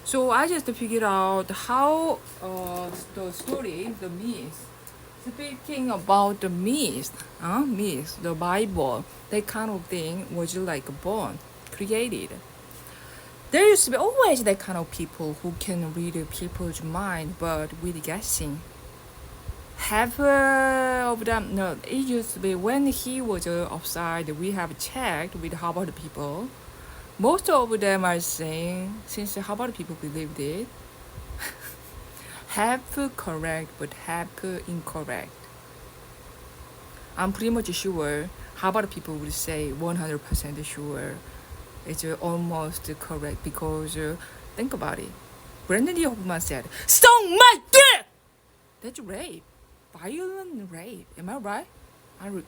So I just figured out how the story, the myth, speaking about the myth, the Bible, that kind of thing was like born, created. There used to be always that kind of people who can read people's mind, but with guessing. Half of them, no, it used to be when he was outside, we have checked with Harvard people. Most of them are saying, since Harvard people believed it, half correct but half incorrect. I'm pretty much sure Harvard people would say 100% sure it's almost correct because think about it. Brandon Lee Hoffman said, "Stone my dick!" That's rape, violent rape. Am I right?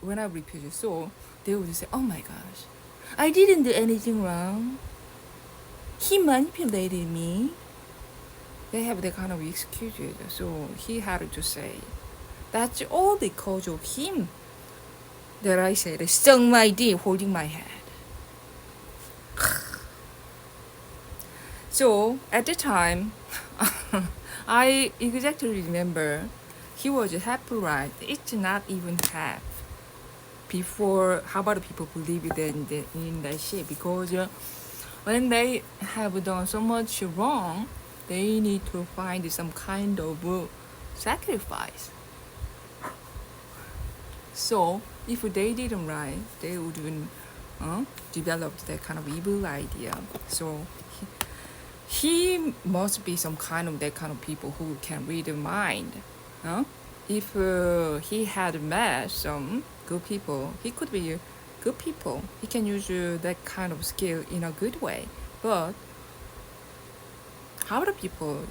When I repeat it, so they would say, "Oh my gosh, I didn't do anything wrong. He manipulated me." They have that kind of excuses, so he had to say, "That's all because of him." That I said, "Suck my dick," holding my head. So at the time, I exactly remember he was half right. It's not even half. Before, how about people believe in that shit? Because when they have done so much wrong, they need to find some kind of sacrifice. So if they didn't right, they wouldn't develop that kind of evil idea. So he must be some kind of that kind of people who can read the mind. If he had met some good people, he could be good people. He can use that kind of skill in a good way. But how other people,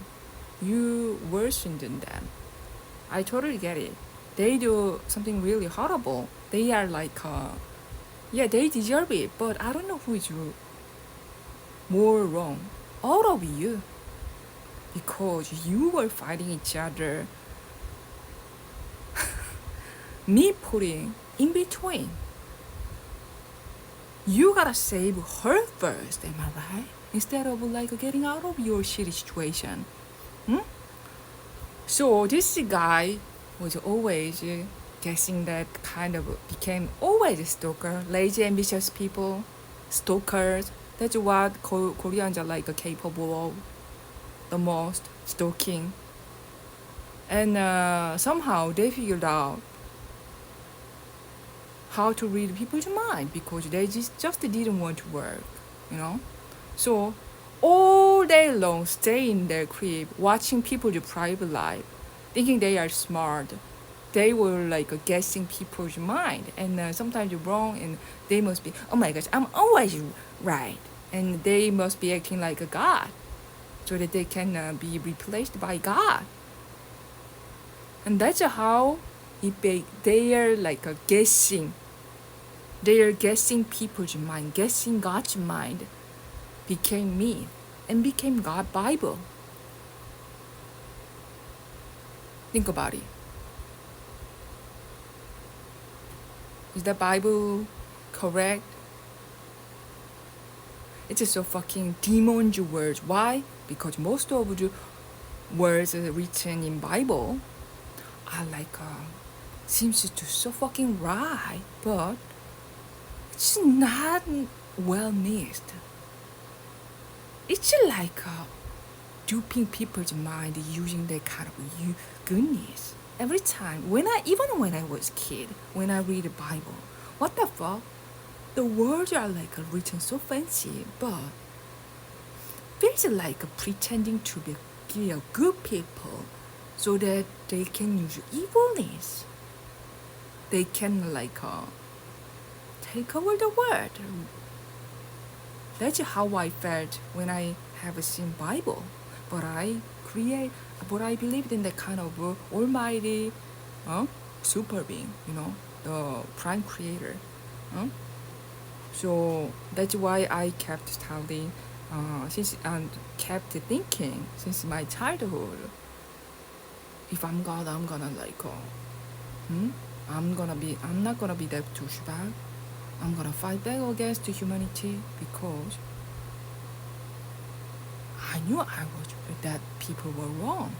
you worsen than them. I totally get it. They do something really horrible. They are like, yeah, they deserve it. But I don't know who is more wrong. All of you. Because you were fighting each other. Me putting in between. You gotta save her first, am I right? Instead of like getting out of your shitty situation. So this guy was always guessing that kind of became always a stalker. Lazy, ambitious people, stalkers. That's what Koreans are like capable of the most, stalking. And somehow they figured out how to read people's mind because they just didn't want to work, So all day long stay in their crib watching people's private life, thinking they are smart. They were like guessing people's mind and sometimes wrong, and they must be, oh my gosh, I'm always right. And they must be acting like a god so that they can be replaced by God. And that's how they are like guessing. They are guessing people's mind, guessing God's mind became me and became God Bible. Think about it. Is the Bible correct? It's just so fucking demon's words. Why? Because most of the words written in Bible are like seems to so fucking right, but it's not well mixed. It's like duping people's mind using that kind of goodness. Every time, even when I was a kid, when I read the Bible, what the fuck? The words are like written so fancy, but feels like pretending to be good people so that they can use evilness. They can like take over the world. That's how I felt when I have seen Bible. But I believed in that kind of almighty super being, the prime creator. So that's why I kept studying and kept thinking since my childhood. If I'm God, I'm gonna like, I'm not gonna be that douchebag. I'm gonna fight back against humanity because I knew that people were wrong.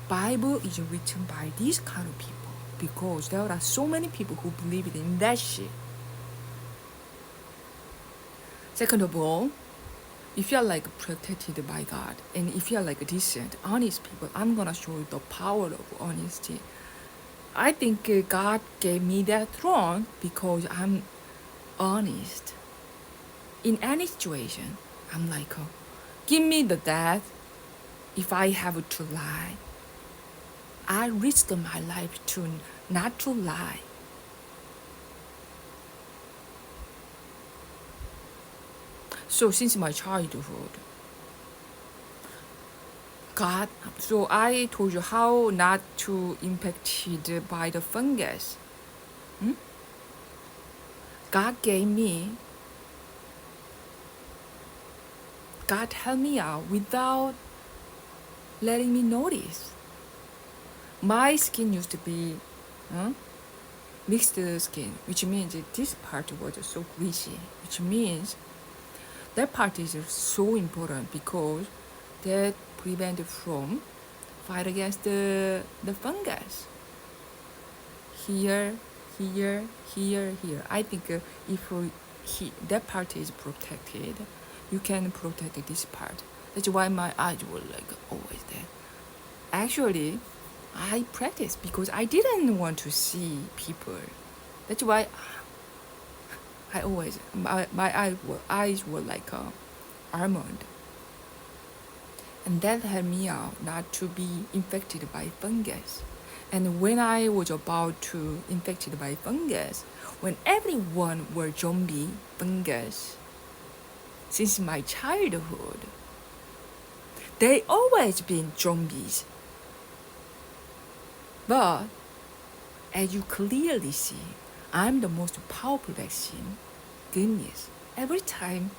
Bible is written by these kind of people because there are so many people who believe in that shit. Second of all, if you are like protected by God and if you are like decent, honest people, I'm gonna show you the power of honesty. I think God gave me that throne because I'm honest. In any situation, I'm like, give me the death if I have to lie. I risk my life to not to lie. So since my childhood, God, so I told you how not to impacted by the fungus. God gave me, God helped me out without letting me notice. My skin used to be mixed skin, which means this part was so greasy, which means that part is so important because that prevent from fight against the fungus. Here, here, here, here. I think if that part is protected, you can protect this part. That's why my eyes were like always there. Actually, I practiced because I didn't want to see people. That's why I always my eyes were like almond, and that helped me out not to be infected by fungus. And when I was about to infected by fungus, when everyone were zombie fungus, since my childhood, they always been zombies. But as you clearly see, I'm the most powerful vaccine. Good news. Every time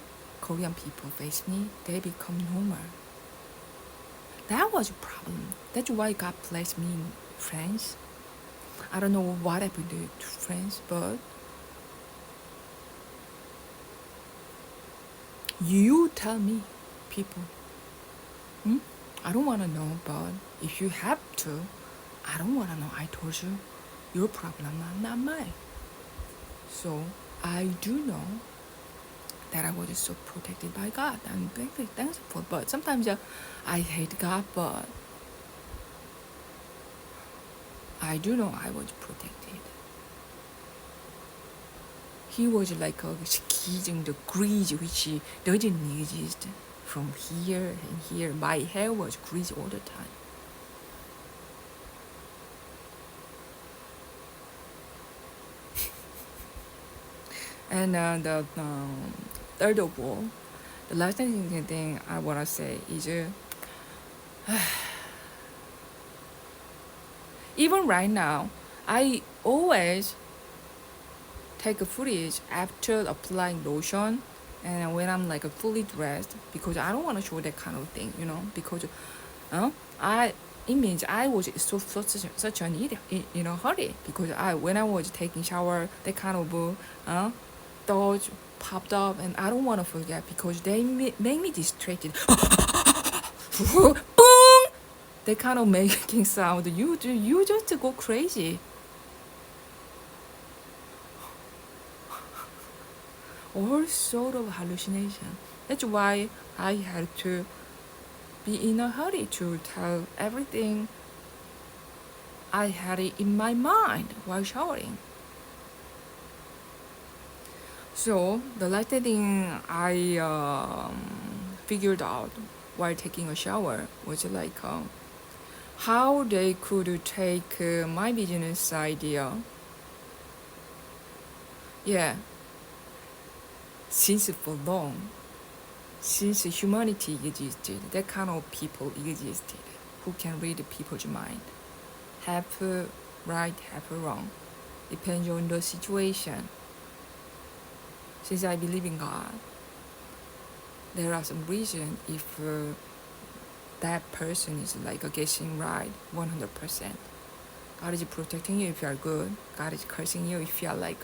Korean people face me, they become normal. That was a problem. That's why God placed me in France. I don't know what happened to France, but you tell me, people. I don't want to know, but if you have to, I don't want to know. I told you, your problem, not mine. So I do know that I was so protected by God. I'm very thankful. But sometimes I hate God, but I do know I was protected. He was like squeezing the grease which doesn't exist from here and here. My hair was greasy all the time. And the third of all, the last thing I want to say is even right now, I always take a footage after applying lotion and when I'm like fully dressed because I don't want to show that kind of thing, because it means I was such an idiot in a hurry because when I was taking shower, that kind of thoughts popped up and I don't want to forget because they make me distracted. Boom! They kind of making sound. You just go crazy. All sort of hallucination. That's why I had to be in a hurry to tell everything I had it in my mind while showering. So the last thing I figured out while taking a shower was like how they could take my business idea. Yeah, since for long, since humanity existed, that kind of people existed who can read people's mind. Half right, half wrong. Depends on the situation. Since I believe in God, there are some reason if that person is like guessing right 100%. God is protecting you if you are good. God is cursing you if you are like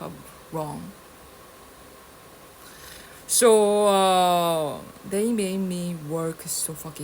wrong. So they made me work so fucking